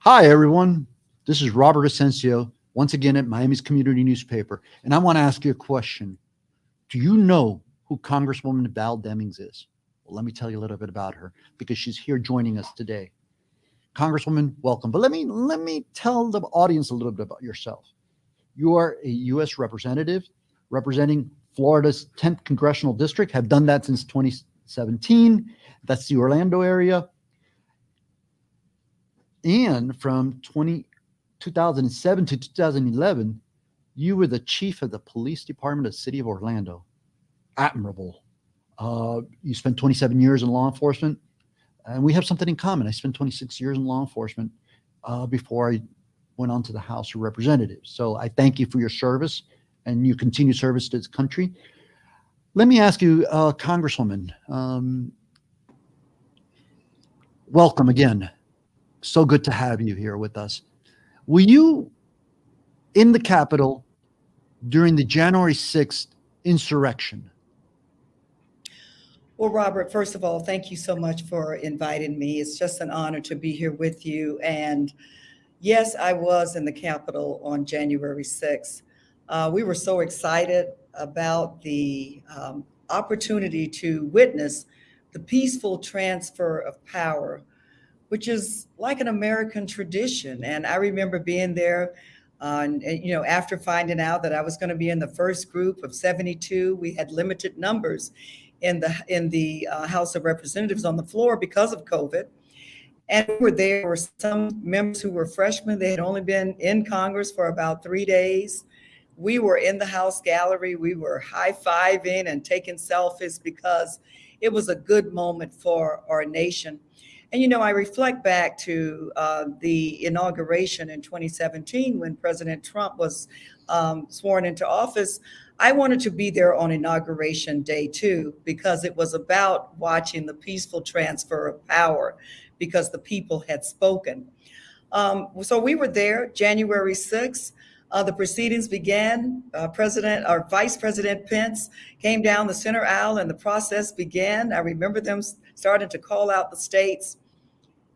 Hi, everyone. This is Robert Asencio, once again at Miami's Community Newspaper. And I want to ask you a question. Do you know who Congresswoman Val Demings is? Well, let me tell you a little bit about her because she's here joining us today. Congresswoman, welcome. But let me tell the audience a little bit about yourself. You are a U.S. representative representing Florida's 10th congressional district, have done that since 2017. That's the Orlando area. And from 2007 to 2011, you were the chief of the police department of the city of Orlando. Admirable. You spent 27 years in law enforcement, and we have something in common. I spent 26 years in law enforcement before I went on to the House of Representatives. So I thank you for your service and your continued service to this country. Let me ask you, Congresswoman, welcome again. So good to have you here with us. Were you in the Capitol during the January 6th insurrection? Well, Robert, first of all, thank you so much for inviting me. It's just an honor to be here with you. And yes, I was in the Capitol on January 6th. We were so excited about the opportunity to witness the peaceful transfer of power, which is like an American tradition. And I remember being there, after finding out that I was going to be in the first group of 72. We had limited numbers in the House of Representatives on the floor because of COVID. And we were there were some members who were freshmen. They had only been in Congress for about 3 days. We were in the House gallery. We were high-fiving and taking selfies because it was a good moment for our nation. And, I reflect back to the inauguration in 2017 when President Trump was sworn into office. I wanted to be there on Inauguration Day, too, because it was about watching the peaceful transfer of power because the people had spoken. So we were there January 6th. The proceedings began. Vice President Pence came down the center aisle and the process began. I remember them starting to call out the states.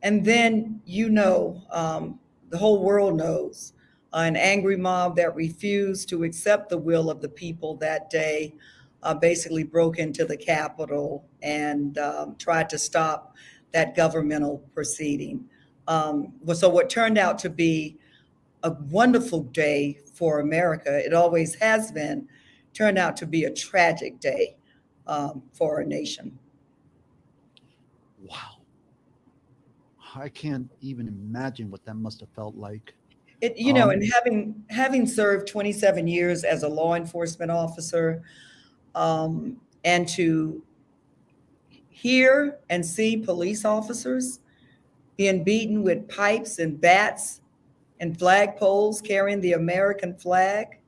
And then, the whole world knows, an angry mob that refused to accept the will of the people that day basically broke into the Capitol and tried to stop that governmental proceeding. So what turned out to be a wonderful day for America, it always has been, turned out to be a tragic day for our nation. Wow. I can't even imagine what that must have felt like. And having served 27 years as a law enforcement officer, and to hear and see police officers being beaten with pipes and bats and flagpoles carrying the American flag,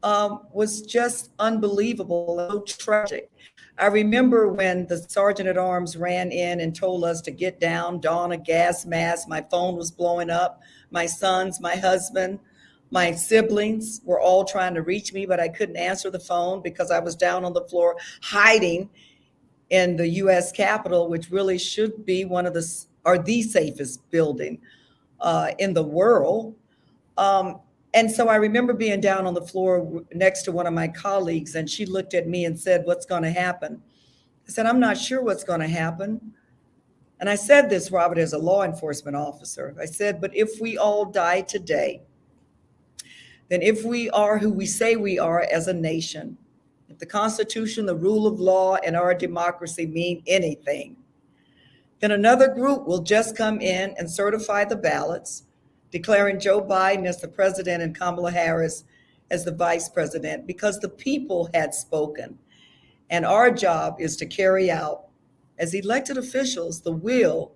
was just unbelievable, so tragic. I remember when the sergeant at arms ran in and told us to get down, don a gas mask. My phone was blowing up. My sons, my husband, my siblings were all trying to reach me, but I couldn't answer the phone because I was down on the floor hiding in the U.S. Capitol, which really should be the safest building in the world. And so I remember being down on the floor next to one of my colleagues, and she looked at me and said, "What's going to happen?" I said, "I'm not sure what's going to happen." And I said this, Robert, as a law enforcement officer. I said, "But if we all die today, then if we are who we say we are as a nation, if the Constitution, the rule of law, and our democracy mean anything, then another group will just come in and certify the ballots, declaring Joe Biden as the president and Kamala Harris as the vice president, because the people had spoken. And our job is to carry out, as elected officials, the will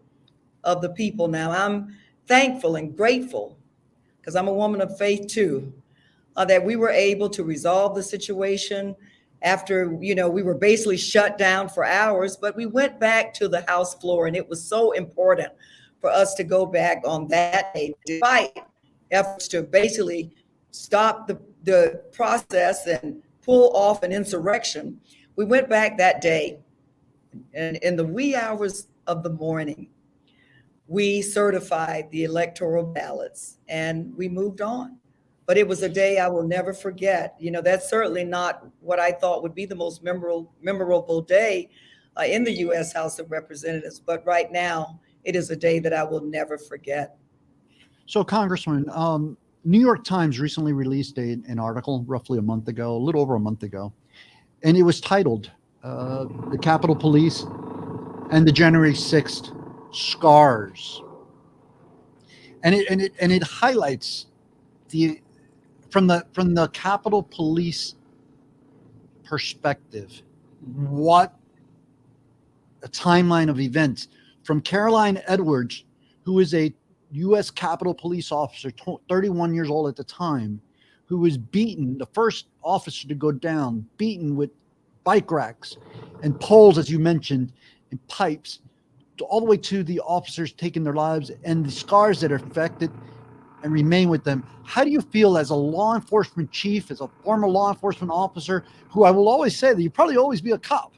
of the people." Now, I'm thankful and grateful, because I'm a woman of faith too, that we were able to resolve the situation after, we were basically shut down for hours, but we went back to the House floor, and it was so important for us to go back on that day, despite efforts to basically stop the process and pull off an insurrection. We went back that day, and in the wee hours of the morning, we certified the electoral ballots and we moved on. But it was a day I will never forget. You know, that's certainly not what I thought would be the most memorable day in the U.S. House of Representatives. But right now, it is a day that I will never forget. So, Congressman, New York Times recently released an article roughly a month ago, a little over a month ago, and it was titled "The Capitol Police and the January 6th Scars," and it highlights the from the Capitol Police perspective what a timeline of events from Caroline Edwards, who is a U.S. Capitol Police officer, 31 years old at the time, who was beaten, the first officer to go down, beaten with bike racks and poles, as you mentioned, and pipes, all the way to the officers taking their lives and the scars that are affected and remain with them. How do you feel as a law enforcement chief, as a former law enforcement officer, who I will always say that you probably always be a cop?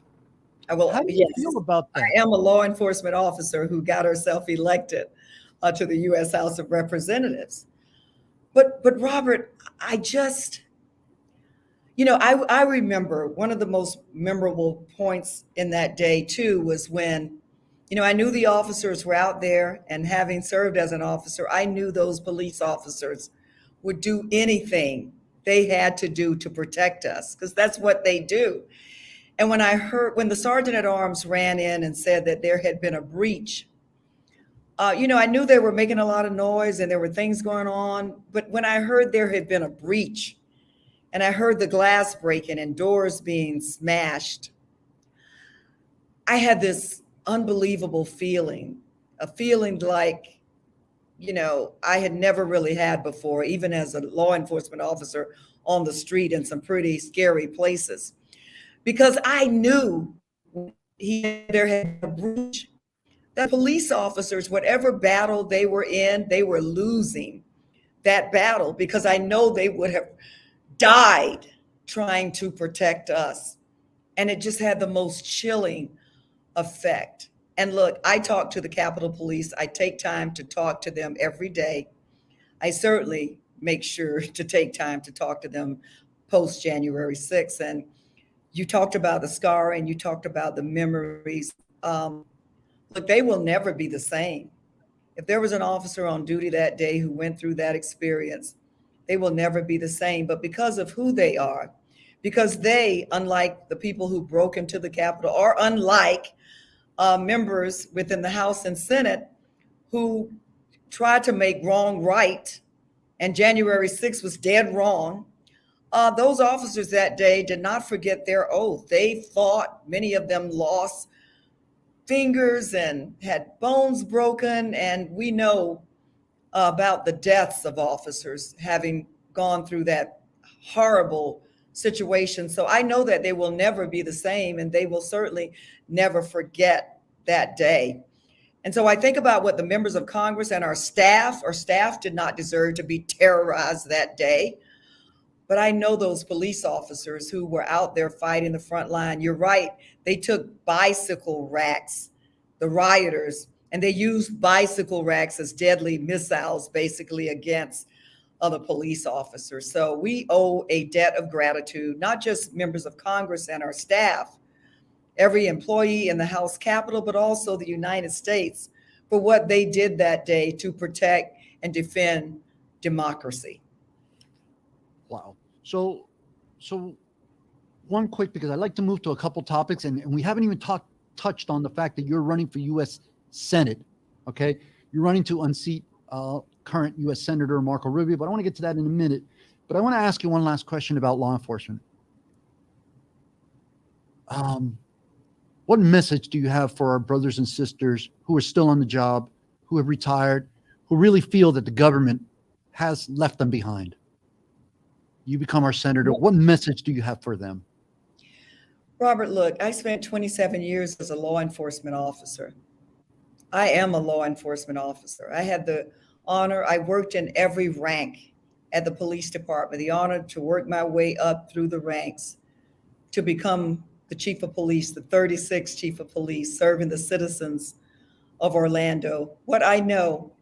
I will, How do you yes, feel about that? I am a law enforcement officer who got herself elected to the U.S. House of Representatives. But Robert, I just, I remember one of the most memorable points in that day too was when, I knew the officers were out there, and having served as an officer, I knew those police officers would do anything they had to do to protect us, because that's what they do. And when the sergeant at arms ran in and said that there had been a breach, I knew they were making a lot of noise and there were things going on. But when I heard there had been a breach and I heard the glass breaking and doors being smashed, I had this unbelievable feeling, a feeling like, I had never really had before, even as a law enforcement officer on the street in some pretty scary places. Because I knew there had been a breach, that police officers, whatever battle they were in, they were losing that battle, because I know they would have died trying to protect us. And it just had the most chilling effect. And look, I talk to the Capitol Police. I take time to talk to them every day. I certainly make sure to take time to talk to them post January 6th. And you talked about the scar and you talked about the memories. Look, they will never be the same. If there was an officer on duty that day who went through that experience, they will never be the same. But because of who they are, because they, unlike the people who broke into the Capitol, or unlike members within the House and Senate who tried to make wrong right, and January 6th was dead wrong, those officers that day did not forget their oath. They fought, many of them lost fingers and had bones broken. And we know about the deaths of officers having gone through that horrible situation. So I know that they will never be the same, and they will certainly never forget that day. And so I think about what the members of Congress and our staff did not deserve to be terrorized that day. But I know those police officers who were out there fighting the front line. You're right. They took bicycle racks, the rioters, and they used bicycle racks as deadly missiles, basically, against other police officers. So we owe a debt of gratitude, not just members of Congress and our staff, every employee in the House Capitol, but also the United States, for what they did that day to protect and defend democracy. Wow. So one quick, because I'd like to move to a couple topics, and we haven't even touched on the fact that you're running for U.S. Senate. Okay, you're running to unseat current U.S. Senator Marco Rubio, but I want to get to that in a minute. But I want to ask you one last question about law enforcement. What message do you have for our brothers and sisters who are still on the job, who have retired, who really feel that the government has left them behind? You become our senator. What message do you have for them? Robert, look, I spent 27 years as a law enforcement officer. I am a law enforcement officer. I had the honor, I worked in every rank at the police department, the honor to work my way up through the ranks to become the chief of police, the 36th chief of police, serving the citizens of Orlando, what I know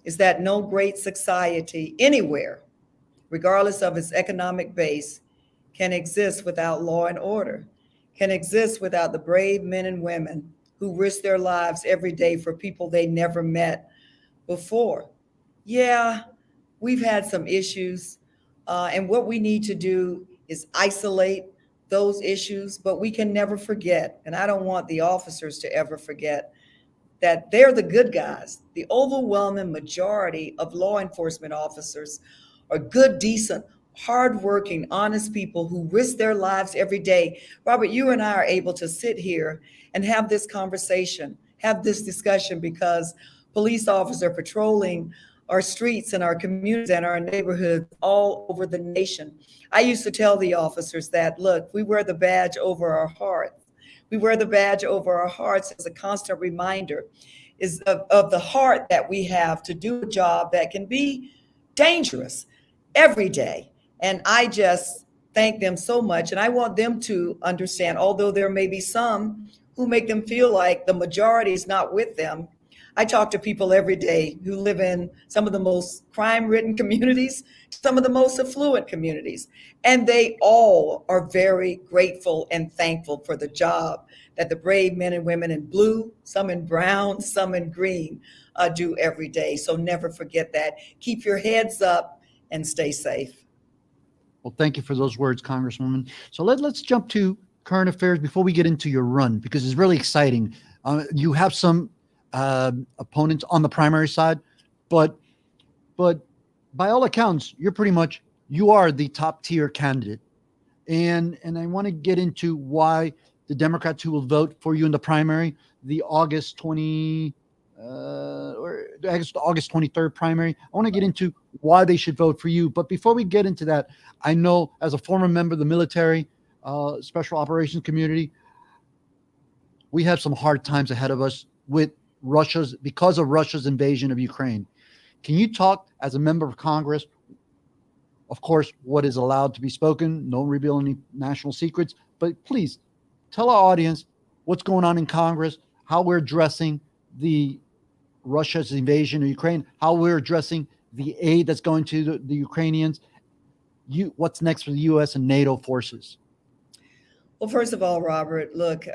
is that no great society anywhere, regardless of its economic base, can exist without law and order, can exist without the brave men and women who risk their lives every day for people they never met before. Yeah, we've had some issues, and what we need to do is isolate those issues, but we can never forget, and I don't want the officers to ever forget, that they're the good guys. The overwhelming majority of law enforcement officers are good, decent, hardworking, honest people who risk their lives every day. Robert, you and I are able to sit here and have this conversation, have this discussion because police officers are patrolling our streets and our communities and our neighborhoods all over the nation. I used to tell the officers that, look, we wear the badge over our heart. We wear the badge over our hearts as a constant reminder of the heart that we have to do a job that can be dangerous every day. And I just thank them so much. And I want them to understand, although there may be some who make them feel like the majority is not with them. I talk to people every day who live in some of the most crime-ridden communities, some of the most affluent communities, and they all are very grateful and thankful for the job that the brave men and women in blue, some in brown, some in green, do every day. So never forget that. Keep your heads up and stay safe. Well, thank you for those words, Congresswoman. So let's jump to current affairs before we get into your run, because it's really exciting. You have some opponents on the primary side, but by all accounts, you are the top tier candidate, and I want to get into why the Democrats who will vote for you in the primary, the August 23rd primary. I want to get into why they should vote for you. But before we get into that, I know as a former member of the military, special operations community, we have some hard times ahead of us because of Russia's invasion of Ukraine. Can you talk as a member of Congress? Of course, what is allowed to be spoken, no reveal any national secrets, but please tell our audience what's going on in Congress, how we're addressing the Russia's invasion of Ukraine, how we're addressing the aid that's going to the Ukrainians, what's next for the U.S. and NATO forces. Well, first of all, Robert, look,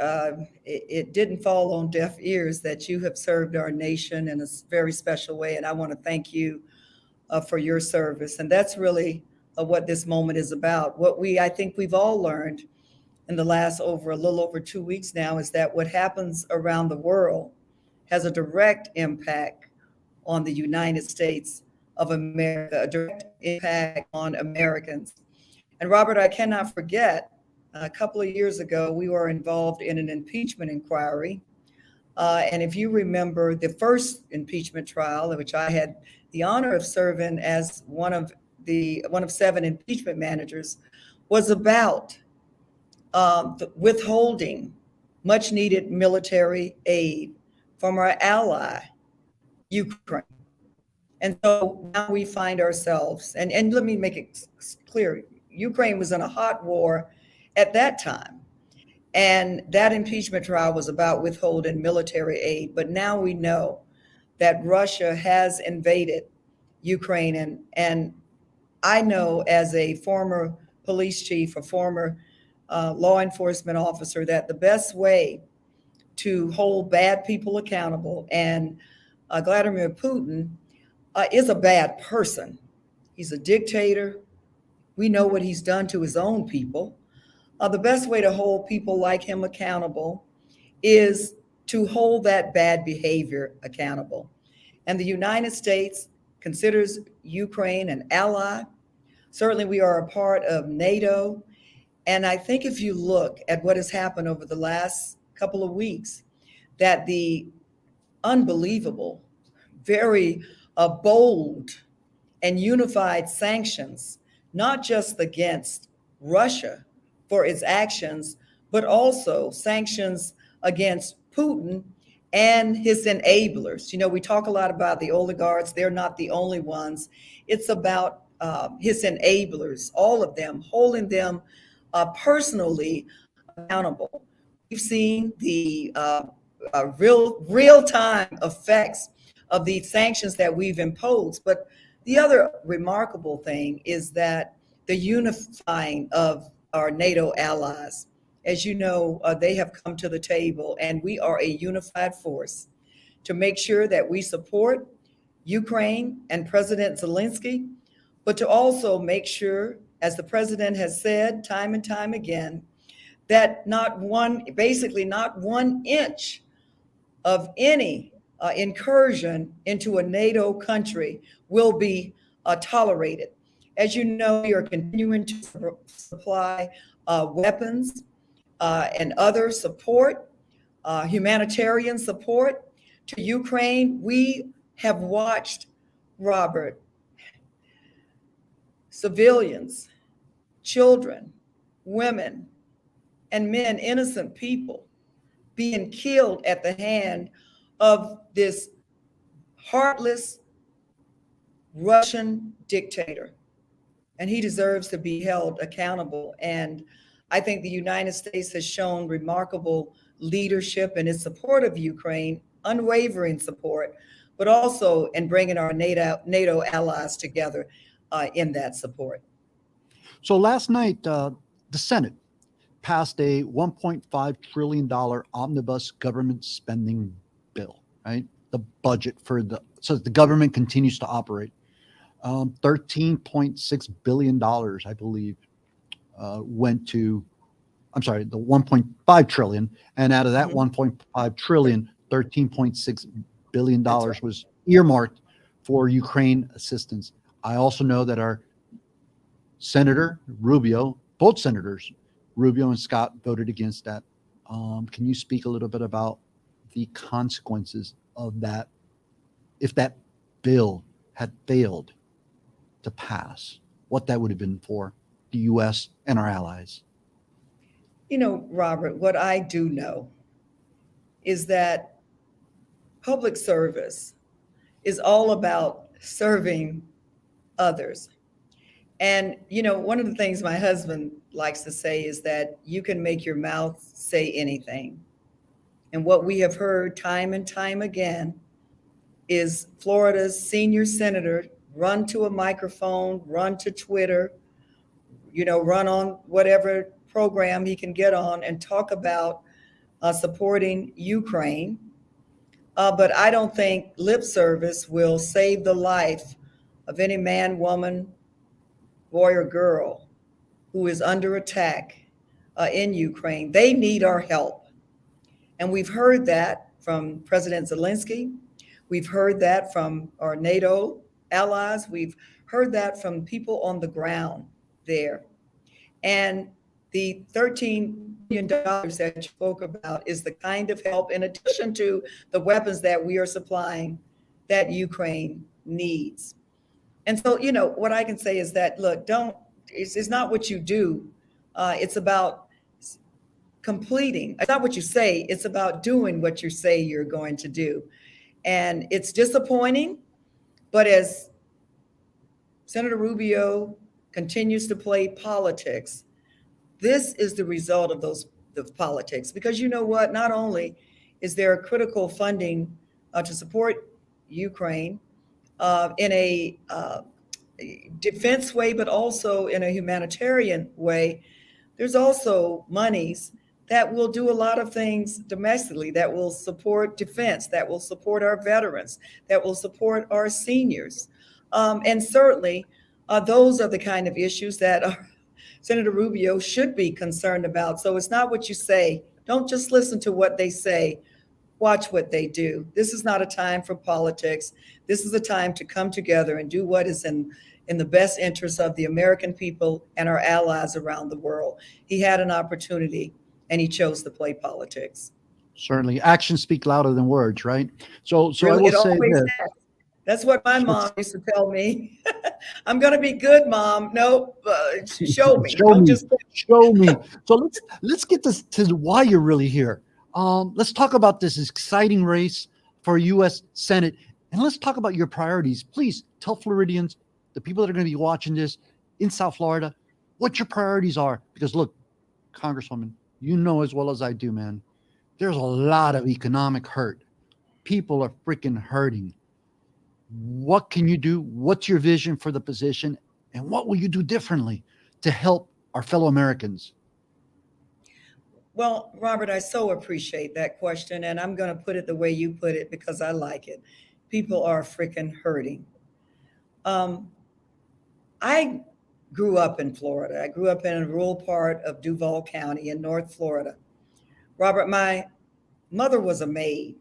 it didn't fall on deaf ears that you have served our nation in a very special way, and I want to thank you for your service. And that's really what this moment is about. I think we've all learned in the last a little over 2 weeks now is that what happens around the world has a direct impact on the United States of America, a direct impact on Americans. And Robert, I cannot forget, a couple of years ago, we were involved in an impeachment inquiry. And if you remember, the first impeachment trial, in which I had the honor of serving as one of 7 impeachment managers, was about withholding much needed military aid from our ally, Ukraine. And so now we find ourselves, and let me make it clear, Ukraine was in a hot war at that time. And that impeachment trial was about withholding military aid. But now we know that Russia has invaded Ukraine. And I know as a former police chief, a former law enforcement officer, that the best way to hold bad people accountable, and Vladimir Putin is a bad person. He's a dictator. We know what he's done to his own people. The best way to hold people like him accountable is to hold that bad behavior accountable. And the United States considers Ukraine an ally. Certainly, we are a part of NATO. And I think if you look at what has happened over the last couple of weeks, that the unbelievable, very bold and unified sanctions, not just against Russia for its actions, but also sanctions against Putin and his enablers. You know, we talk a lot about the oligarchs. They're not the only ones. It's about his enablers, all of them, holding them personally accountable. We've seen the real time effects of the sanctions that we've imposed. But the other remarkable thing is that the unifying of our NATO allies. As you know, they have come to the table, and we are a unified force to make sure that we support Ukraine and President Zelensky, but to also make sure, as the president has said time and time again, that basically not 1 inch of any incursion into a NATO country will be tolerated. As you know, we are continuing to supply weapons and other support, humanitarian support to Ukraine. We have watched, Robert, civilians, children, women, and men, innocent people, being killed at the hand of this heartless Russian dictator. And he deserves to be held accountable. And I think the United States has shown remarkable leadership in its support of Ukraine, unwavering support, but also in bringing our NATO allies together in that support. So last night, the Senate passed a $1.5 trillion omnibus government spending bill, right? The budget so that the government continues to operate. $13.6 billion, I believe, went to, I'm sorry, the 1.5 trillion. And out of that 1.5 trillion, $13.6 billion was earmarked for Ukraine assistance. I also know that our Senator Rubio, both senators, Rubio and Scott, voted against that. Can you speak a little bit about the consequences of that if that bill had failed to pass, what that would have been for the U.S. and our allies? You know, Robert, what I do know is that public service is all about serving others. And, you know, one of the things my husband likes to say is that you can make your mouth say anything. And what we have heard time and time again is Florida's senior senator run to a microphone, run to Twitter, run on whatever program he can get on and talk about supporting Ukraine. But I don't think lip service will save the life of any man, woman, boy, or girl who is under attack in Ukraine. They need our help. And we've heard that from President Zelensky. We've heard that from our NATO allies. We've heard that from people on the ground there. And the $13 billion that you spoke about is the kind of help, in addition to the weapons that we are supplying, that Ukraine needs. And so, what I can say is that, look, it's not what you do. It's about completing. It's not what you say. It's about doing what you say you're going to do. And it's disappointing, but as Senator Rubio continues to play politics, this is the result of the politics. Because you know what? Not only is there critical funding to support Ukraine in a defense way, but also in a humanitarian way, there's also monies that will do a lot of things domestically, that will support defense, that will support our veterans, that will support our seniors. And certainly, those are the kind of issues that Senator Rubio should be concerned about. So it's not what you say. Don't just listen to what they say. Watch what they do. This is not a time for politics. This is a time to come together and do what is in the best interest of the American people and our allies around the world. He had an opportunity, and he chose to play politics. Certainly. Actions speak louder than words, right? So Really, I will say this. That's what my mom used to tell me. I'm going to be good, Mom. No, show me. Show me. So let's get to why you're really here. Let's talk about this exciting race for U.S. Senate, and let's talk about your priorities. Please tell Floridians, the people that are going to be watching this in South Florida, what your priorities are. Because look, Congresswoman, you know as well as I do, man, There's a lot of economic hurt. People are freaking hurting. What can you do? What's your vision for the position? And what will you do differently to help our fellow Americans? Well, Robert, I so appreciate that question, and I'm going to put it the way you put it because I like it. People are freaking hurting. Um, I grew up in Florida. I grew up in a rural part of Duval County in North Florida. Robert, my mother was a maid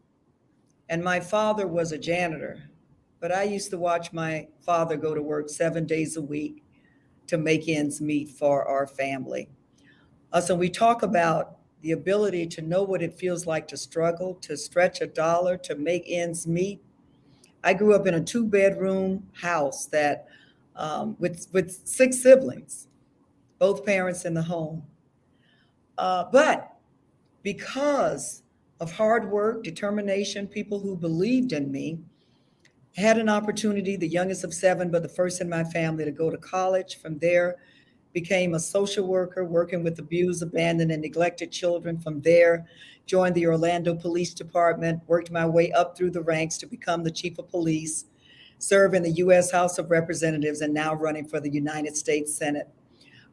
and my father was a janitor, but I used to watch my father go to work 7 days a week to make ends meet for our family. So we talk about the ability to know what it feels like to struggle, to stretch a dollar, to make ends meet. I grew up in a two-bedroom house that with six siblings, both parents in the home. But because of hard work, determination, people who believed in me, had an opportunity, the youngest of seven, but the first in my family, to go to college. From there, became a social worker working with abused, abandoned, and neglected children. From there, joined the Orlando Police Department, worked my way up through the ranks to become the chief of police, serve in the U.S. House of Representatives, and now running for the United States Senate.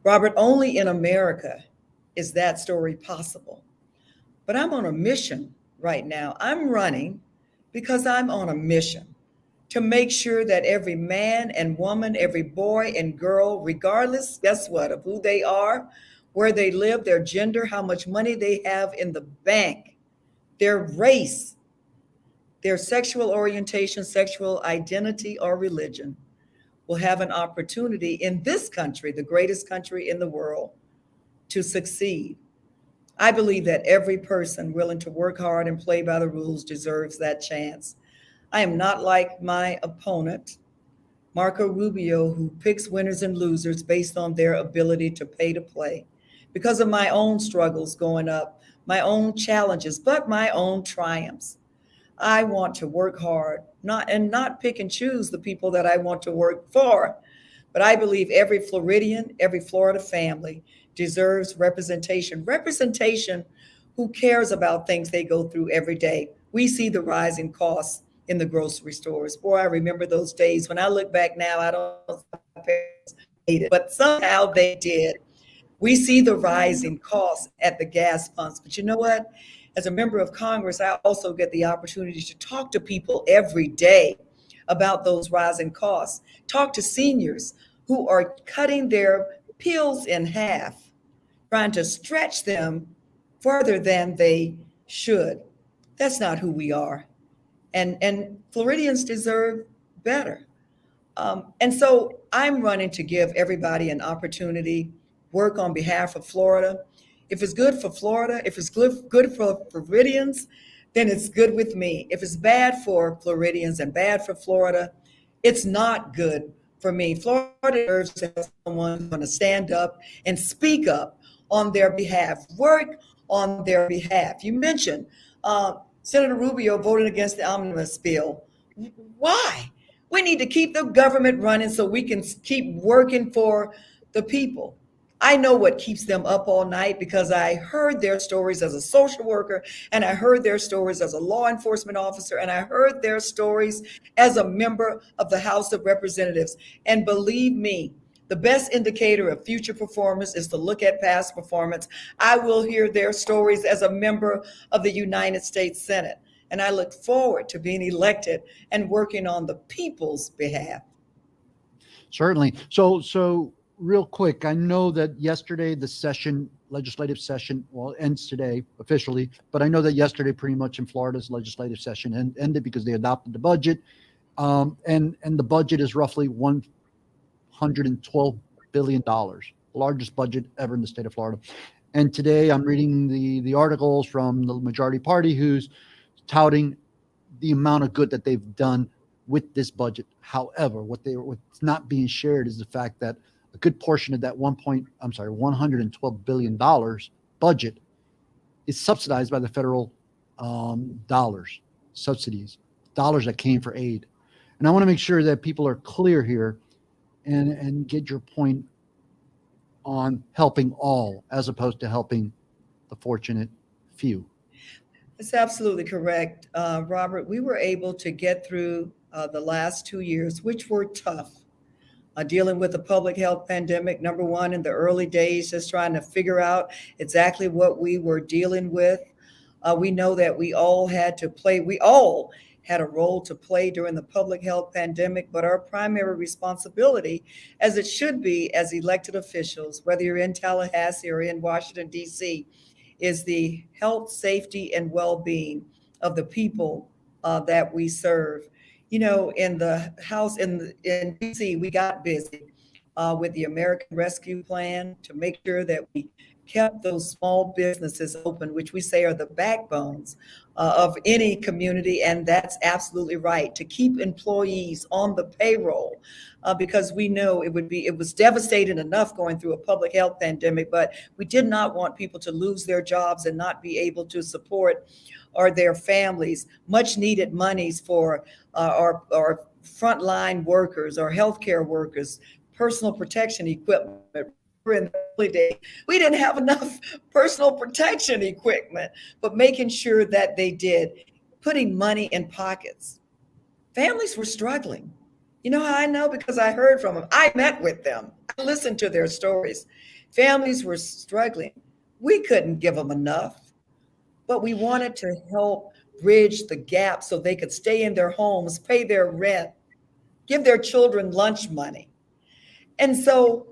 Robert, only in America is that story possible. But I'm on a mission right now. I'm running because I'm on a mission to make sure that every man and woman, every boy and girl, regardless, guess what, of who they are, where they live, their gender, how much money they have in the bank, their race, their sexual orientation, sexual identity, or religion, will have an opportunity in this country, the greatest country in the world, to succeed. I believe that every person willing to work hard and play by the rules deserves that chance. I am not like my opponent, Marco Rubio, who picks winners and losers based on their ability to pay to play. Because of my own struggles going up, my own challenges, but my own triumphs. I want to work hard, not pick and choose the people that I want to work for. But I believe every Floridian, every Florida family deserves representation. Representation who cares about things they go through every day. We see the rising costs in the grocery stores. Boy, I remember those days. When I look back now, I don't know if my parents made it, but somehow they did. We see the rising costs at the gas pumps. But you know what? As a member of Congress, I also get the opportunity to talk to people every day about those rising costs. Talk to seniors who are cutting their pills in half, trying to stretch them further than they should. That's not who we are. And Floridians deserve better. And so I'm running to give everybody an opportunity, work on behalf of Florida. If it's good for Florida, if it's good for Floridians, then it's good with me. If it's bad for Floridians and bad for Florida, it's not good for me. Florida deserves to have someone who's going to stand up and speak up on their behalf, work on their behalf. You mentioned Senator Rubio voted against the omnibus bill. Why? We need to keep the government running so we can keep working for the people. I know what keeps them up all night because I heard their stories as a social worker, and I heard their stories as a law enforcement officer, and I heard their stories as a member of the House of Representatives. And believe me, the best indicator of future performance is to look at past performance. I will hear their stories as a member of the United States Senate. And I look forward to being elected and working on the people's behalf. Certainly. So real quick, I know that yesterday the session, legislative session, well, ends today officially, but I know that yesterday pretty much in Florida's legislative session ended because they adopted the budget. And the budget is roughly $112 billion, the largest budget ever in the state of Florida. And today I'm reading the articles from the majority party who's touting the amount of good that they've done with this budget. However, what's not being shared is the fact that a good portion of that $112 billion budget is subsidized by the federal dollars, subsidies, dollars that came for aid. And I want to make sure that people are clear here and get your point on helping all as opposed to helping the fortunate few. It's absolutely correct, Robert. We were able to get through the last 2 years, which were tough. Dealing with the public health pandemic, number one, in the early days, just trying to figure out exactly what we were dealing with. We know that we all had a role to play during the public health pandemic, but our primary responsibility, as it should be as elected officials, whether you're in Tallahassee or in Washington, D.C., is the health, safety, and well being of the people that we serve. You know, in the House in DC, we got busy with the American Rescue Plan to make sure that we kept those small businesses open, which we say are the backbones of any community. And that's absolutely right, to keep employees on the payroll, because we know it was devastating enough going through a public health pandemic, but we did not want people to lose their jobs and not be able to support or their families much needed monies for our frontline workers or healthcare workers, personal protection equipment. In the early days, we didn't have enough personal protection equipment, but making sure that they did, putting money in pockets. Families were struggling. You know how I know? Because I heard from them. I met with them. I listened to their stories. Families were struggling. We couldn't give them enough, but we wanted to help bridge the gap so they could stay in their homes, pay their rent, give their children lunch money. And so,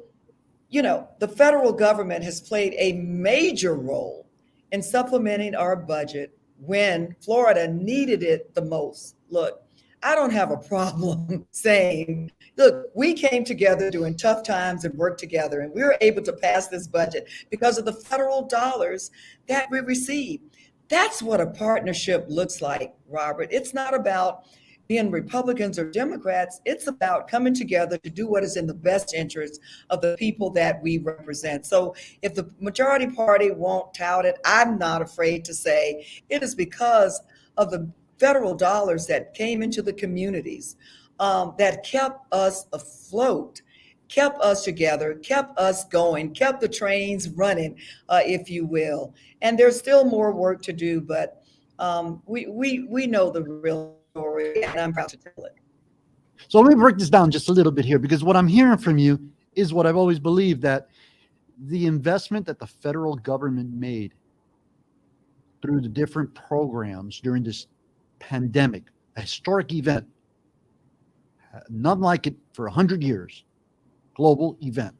you know, the federal government has played a major role in supplementing our budget when Florida needed it the most. Look, I don't have a problem saying, look, we came together during tough times and worked together, and we were able to pass this budget because of the federal dollars that we received. That's what a partnership looks like, Robert. It's not about being Republicans or Democrats. It's about coming together to do what is in the best interest of the people that we represent. So if the majority party won't tout it, I'm not afraid to say it is because of the federal dollars that came into the communities, that kept us afloat, kept us together, kept us going, kept the trains running, if you will. And there's still more work to do, but we know the real story, and I'm proud to tell it. So let me break this down just a little bit here, because what I'm hearing from you is what I've always believed, that the investment that the federal government made through the different programs during this pandemic, a historic event, none like it for 100 years, global event,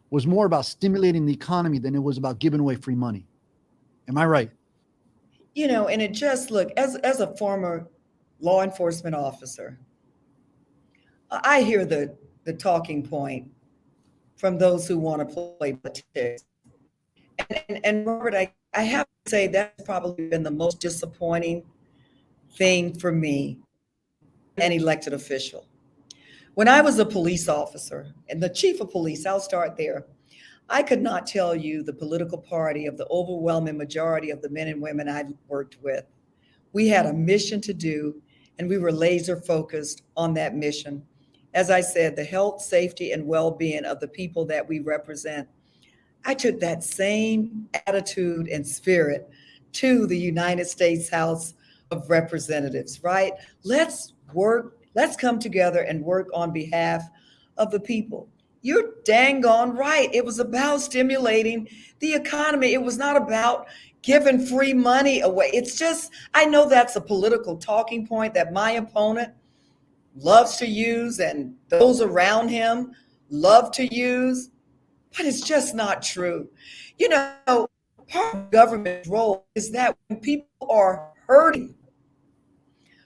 was more about stimulating the economy than it was about giving away free money. Am I right? You know, and it just look, as a former law enforcement officer, I hear the talking point from those who want to play politics. And Robert, I have to say that's probably been the most disappointing thing for me, an elected official. When I was a police officer and the chief of police, I'll start there. I could not tell you the political party of the overwhelming majority of the men and women I worked with. We had a mission to do, and we were laser focused on that mission. As I said, the health, safety, and well being of the people that we represent. I took that same attitude and spirit to the United States House of Representatives, right? Let's work, let's come together and work on behalf of the people. You're dang on right. It was about stimulating the economy. It was not about giving free money away. It's just, I know that's a political talking point that my opponent loves to use and those around him love to use, but it's just not true. You know, part of government's role is that when people are hurting,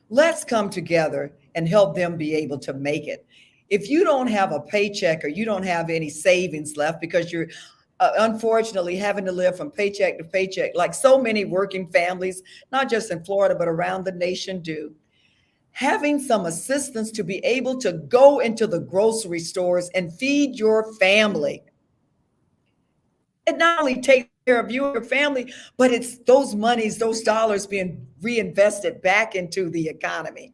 let's come together and help them be able to make it. If you don't have a paycheck or you don't have any savings left because you're unfortunately having to live from paycheck to paycheck, like so many working families, not just in Florida, but around the nation do, having some assistance to be able to go into the grocery stores and feed your family. It not only takes care of you and your family, but it's those monies, those dollars being reinvested back into the economy.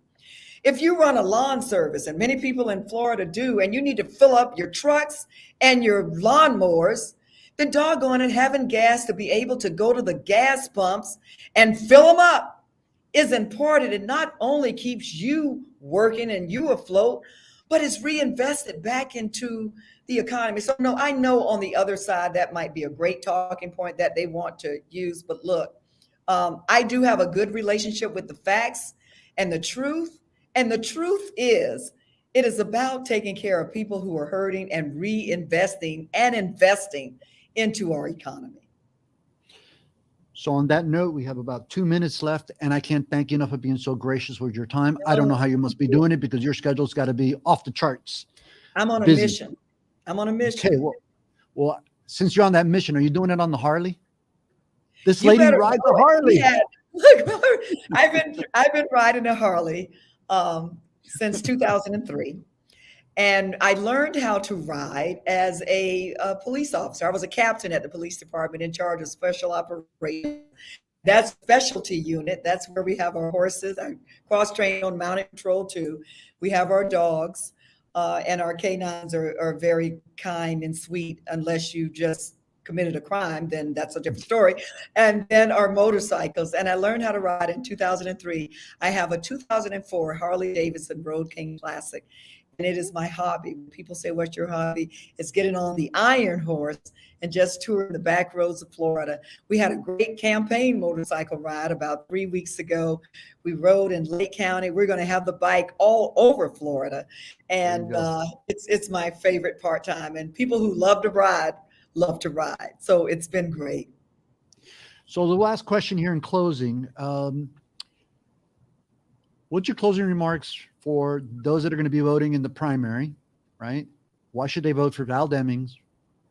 If you run a lawn service, and many people in Florida do, and you need to fill up your trucks and your lawnmowers, then doggone it, having gas to be able to go to the gas pumps and fill them up is important. It not only keeps you working and you afloat, but it's reinvested back into the economy. So no, I know on the other side that might be a great talking point that they want to use, but look, I do have a good relationship with the facts and the truth. And the truth is, it is about taking care of people who are hurting and reinvesting and investing into our economy. So on that note, we have about 2 minutes left, and I can't thank you enough for being so gracious with your time. I don't know how you must be doing it because your schedule's got to be off the charts. I'm on a Busy. mission. I'm on a mission. Okay, well, since you're on that mission, are you doing it on the Harley? This You lady better rides know a it. Harley. Yeah. Look, I've been riding a Harley since 2003. And I learned how to ride as a police officer. I was a captain at the police department in charge of special operations. That specialty unit, that's where we have our horses. I cross-trained on mounted patrol too. We have our dogs, and our canines are very kind and sweet, unless you just committed a crime, then that's a different story. And then our motorcycles. And I learned how to ride in 2003. I have a 2004 Harley Davidson Road King Classic. And it is my hobby. When people say, what's your hobby? It's getting on the Iron Horse and just touring the back roads of Florida. We had a great campaign motorcycle ride about 3 weeks ago. We rode in Lake County. We're going to have the bike all over Florida. And it's my favorite part-time. And people who love to ride. So it's been great. So the last question here in closing, what's your closing remarks for those that are going to be voting in the primary, right? Why should they vote for Val Demings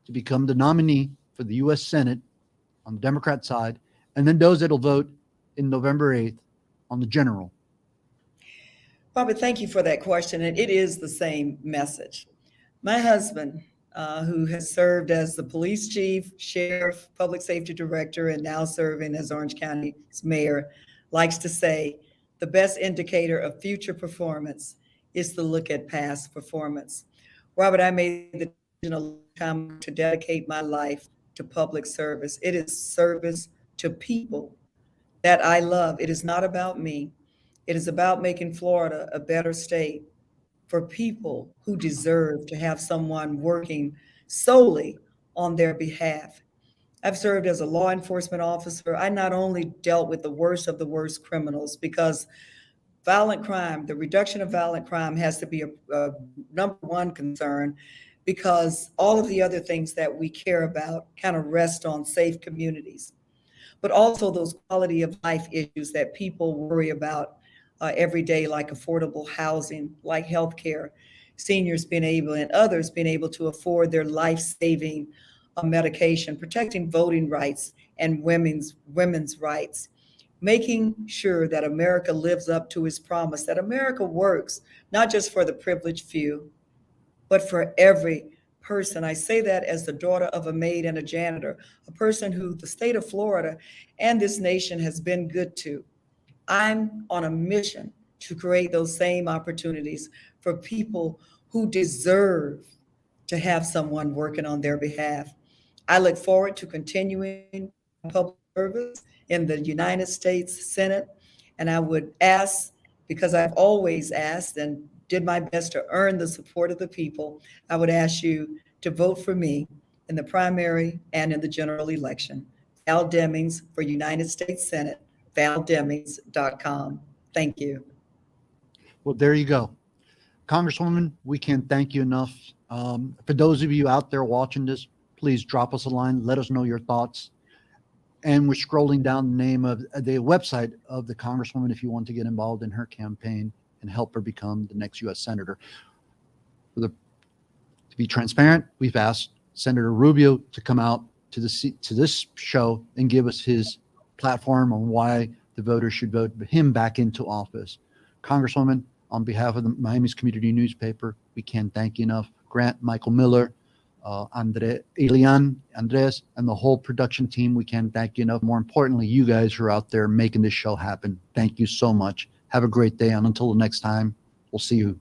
to become the nominee for the U.S. Senate on the Democrat side, and then those that will vote in November 8th on the general? Robert, thank you for that question. And it is the same message. My husband, who has served as the police chief, sheriff, public safety director, and now serving as Orange County's mayor, likes to say, the best indicator of future performance is to look at past performance. Robert, I made the decision a long time to dedicate my life to public service. It is service to people that I love. It is not about me. It is about making Florida a better state for people who deserve to have someone working solely on their behalf. I've served as a law enforcement officer. I not only dealt with the worst of the worst criminals, because violent crime, the reduction of violent crime has to be a number one concern, because all of the other things that we care about kind of rest on safe communities, but also those quality of life issues that people worry about every day, like affordable housing, like healthcare, seniors being able and others being able to afford their life-saving medication, protecting voting rights and women's rights, making sure that America lives up to its promise, that America works not just for the privileged few, but for every person. I say that as the daughter of a maid and a janitor, a person who the state of Florida and this nation has been good to. I'm on a mission to create those same opportunities for people who deserve to have someone working on their behalf. I look forward to continuing public service in the United States Senate. And I would ask, because I've always asked and did my best to earn the support of the people, I would ask you to vote for me in the primary and in the general election. Val Demings for United States Senate, valdemings.com. Thank you. Well, there you go. Congresswoman, we can't thank you enough. For those of you out there watching this, please drop us a line. Let us know your thoughts. And we're scrolling down the name of the website of the Congresswoman if you want to get involved in her campaign and help her become the next U.S. Senator. To be transparent, we've asked Senator Rubio to come out to this show and give us his platform on why the voters should vote him back into office. Congresswoman, on behalf of the Miami's community newspaper, we can't thank you enough. Grant, Michael Miller, Andres, and the whole production team, we can't thank you enough. More importantly, you guys who are out there making this show happen. Thank you so much. Have a great day, and until the next time, we'll see you